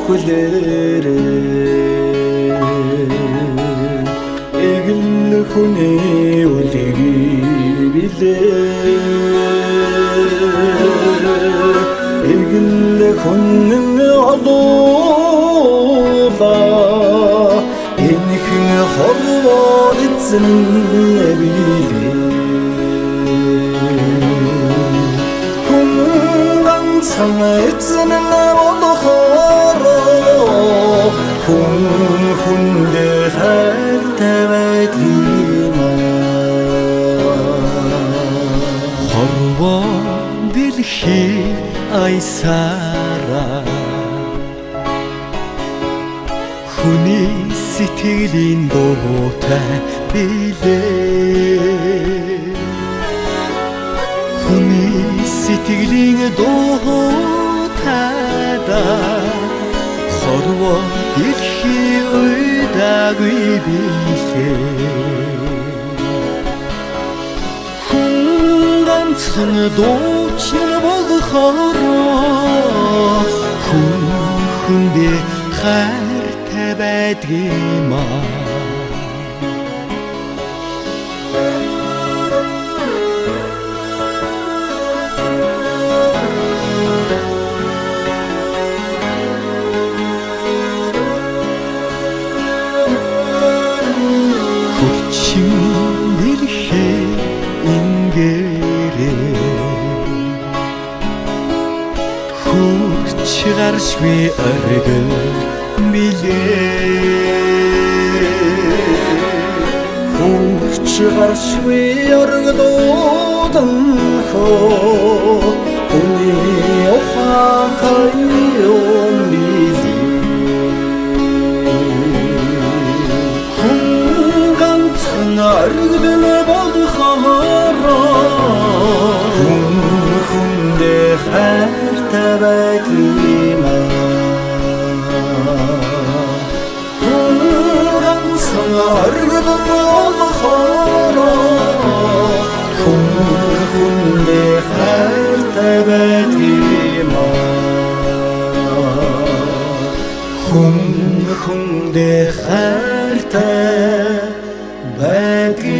хөлөөрэ эгэл хүний үлийг билээ эгэл хүн олуула энэхэн хорвоо эзэн билээ хүн ганцхан эзэн болохоороо хүн хүндээ хайртай байдгийг хорвоо дэлхий айсараа хүний сэтгэлийн дуутай билээ хүний сэтгэлийн дуутайда хорвоо дэлхий уйдаагүй билээ хүн ганцхан дуучин болохоороо хүн хүндээ хайртай байдгиймаа хүчин дэлхий ингэрээ хүч гаршгүй оргил билээ хүч гаршгүй оргилуудан хөө хүний ухаантай юм билээ хүн ганцхан оргил болохоороо хүн хүндээ хайртай байдгиймаа хүн ганцхан оргил болохоороо хүн хүндээ хайртай байдгиймаа хүн хүндээ хайртай байдгиймаа